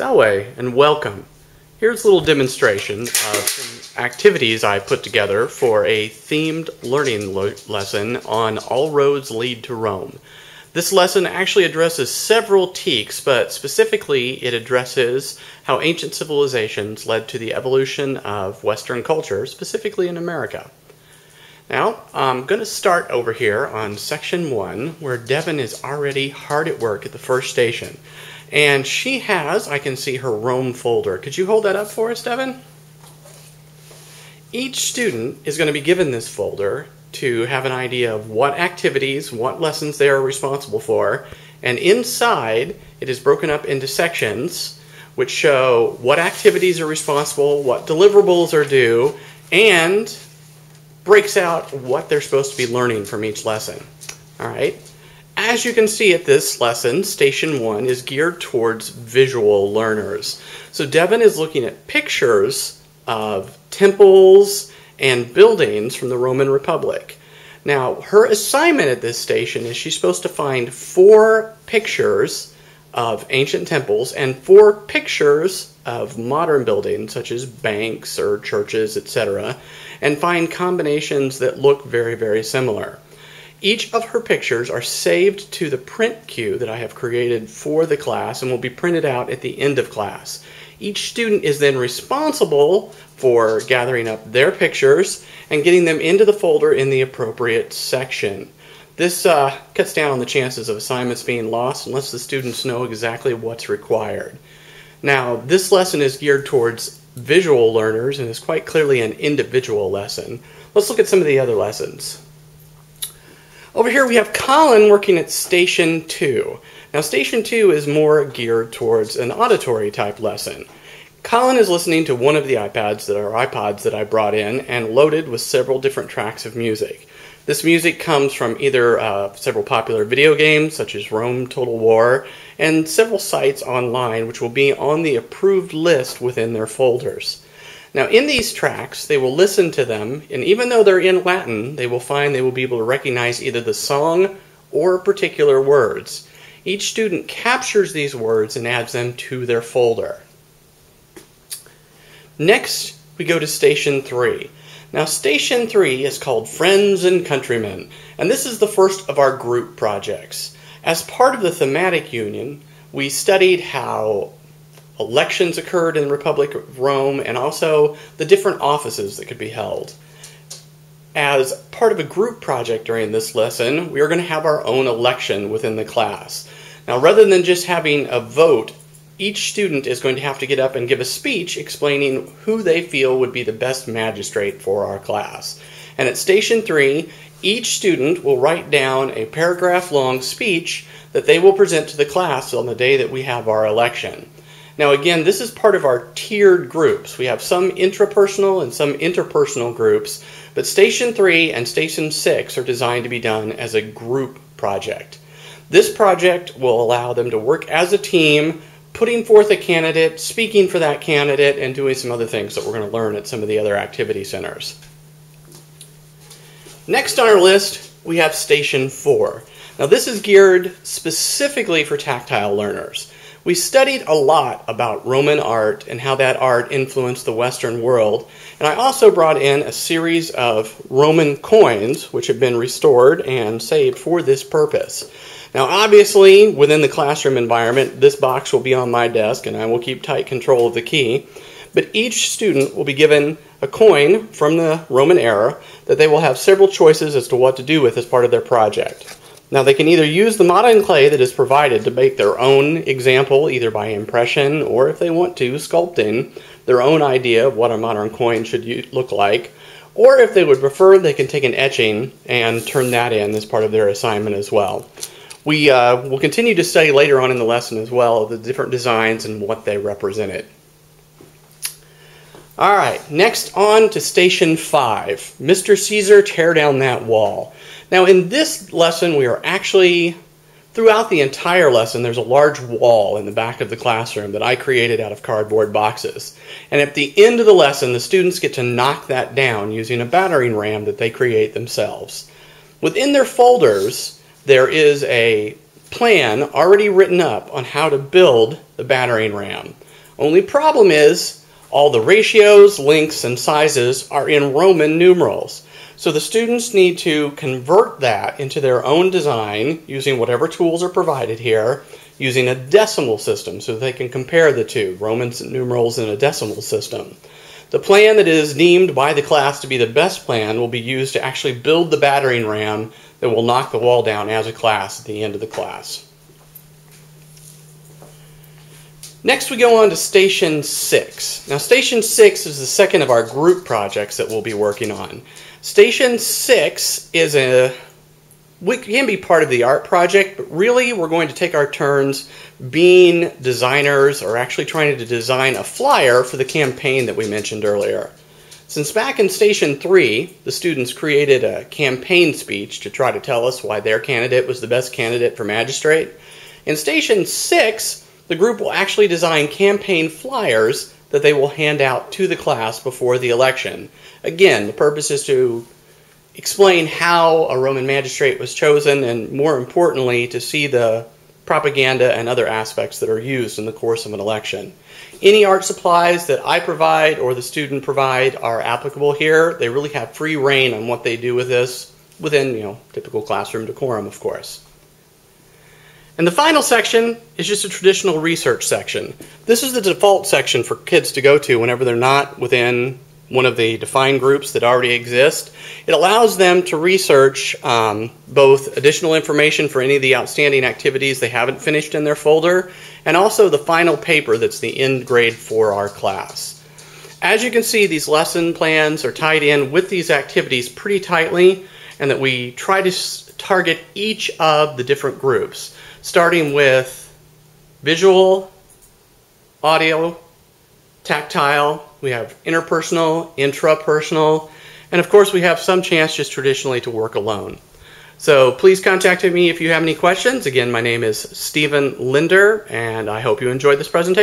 Zalway, and welcome. Here's a little demonstration of some activities I put together for a themed learning lesson on All Roads Lead to Rome. This lesson actually addresses several teaks, but specifically it addresses how ancient civilizations led to the evolution of Western culture, specifically in America. Now, I'm going to start over here on section 1, where Devin is already hard at work at the first station. And she has, I can see her Rome folder. Could you hold that up for us, Devin? Each student is going to be given this folder to have an idea of what activities, what lessons they are responsible for. And inside, it is broken up into sections which show what activities are responsible, what deliverables are due, and breaks out what they're supposed to be learning from each lesson. All right. As you can see at this lesson, Station 1 is geared towards visual learners. So Devin is looking at pictures of temples and buildings from the Roman Republic. Now, her assignment at this station is she's supposed to find 4 pictures of ancient temples and 4 pictures of modern buildings, such as banks or churches, etc., and find combinations that look very, very similar. Each of her pictures are saved to the print queue that I have created for the class and will be printed out at the end of class. Each student is then responsible for gathering up their pictures and getting them into the folder in the appropriate section. This cuts down on the chances of assignments being lost unless the students know exactly what's required. Now, this lesson is geared towards visual learners and is quite clearly an individual lesson. Let's look at some of the other lessons. Over here we have Colin working at Station 2. Now Station 2 is more geared towards an auditory type lesson. Colin is listening to one of the iPods that I brought in and loaded with several different tracks of music. This music comes from either several popular video games such as Rome Total War and several sites online which will be on the approved list within their folders. Now in these tracks, they will listen to them, and even though they're in Latin, they will find they will be able to recognize either the song or particular words. Each student captures these words and adds them to their folder. Next, we go to Station 3. Now Station 3 is called Friends and Countrymen, and this is the first of our group projects. As part of the thematic union, we studied how elections occurred in the Republic of Rome and also the different offices that could be held. As part of a group project during this lesson, we are going to have our own election within the class. Now, rather than just having a vote, each student is going to have to get up and give a speech explaining who they feel would be the best magistrate for our class. And at Station 3, each student will write down a paragraph-long speech that they will present to the class on the day that we have our election. Now again, this is part of our tiered groups. We have some intrapersonal and some interpersonal groups, but Station 3 and Station 6 are designed to be done as a group project. This project will allow them to work as a team, putting forth a candidate, speaking for that candidate, and doing some other things that we're going to learn at some of the other activity centers. Next on our list, we have Station 4. Now this is geared specifically for tactile learners. We studied a lot about Roman art and how that art influenced the Western world, and I also brought in a series of Roman coins which have been restored and saved for this purpose. Now obviously, within the classroom environment, this box will be on my desk and I will keep tight control of the key, but each student will be given a coin from the Roman era that they will have several choices as to what to do with as part of their project. Now they can either use the modern clay that is provided to make their own example, either by impression or, if they want to, sculpting their own idea of what a modern coin should look like. Or if they would prefer, they can take an etching and turn that in as part of their assignment as well. We will continue to study later on in the lesson as well the different designs and what they represented. Alright, next on to Station 5. Mr. Caesar, tear down that wall. Now in this lesson we are actually, throughout the entire lesson, there's a large wall in the back of the classroom that I created out of cardboard boxes. And at the end of the lesson, the students get to knock that down using a battering ram that they create themselves. Within their folders, there is a plan already written up on how to build the battering ram. Only problem is all the ratios, lengths, and sizes are in Roman numerals. So the students need to convert that into their own design using whatever tools are provided here, using a decimal system so they can compare the two, Roman numerals in a decimal system. The plan that is deemed by the class to be the best plan will be used to actually build the battering ram that will knock the wall down as a class at the end of the class. Next we go on to Station 6. Now Station 6 is the second of our group projects that we'll be working on. Station 6 can be part of the art project, but really we're going to take our turns being designers or actually trying to design a flyer for the campaign that we mentioned earlier. Since back in Station 3, the students created a campaign speech to try to tell us why their candidate was the best candidate for magistrate, in Station 6, the group will actually design campaign flyers that they will hand out to the class before the election. Again, the purpose is to explain how a Roman magistrate was chosen and, more importantly, to see the propaganda and other aspects that are used in the course of an election. Any art supplies that I provide or the student provide are applicable here. They really have free reign on what they do with this within, typical classroom decorum, of course. And the final section is just a traditional research section. This is the default section for kids to go to whenever they're not within one of the defined groups that already exist. It allows them to research both additional information for any of the outstanding activities they haven't finished in their folder, and also the final paper that's the end grade for our class. As you can see, these lesson plans are tied in with these activities pretty tightly, and that we try to target each of the different groups, starting with visual, audio, tactile, we have interpersonal, intrapersonal, and of course we have some chance just traditionally to work alone. So please contact me if you have any questions. Again, my name is Stephen Linder, and I hope you enjoyed this presentation.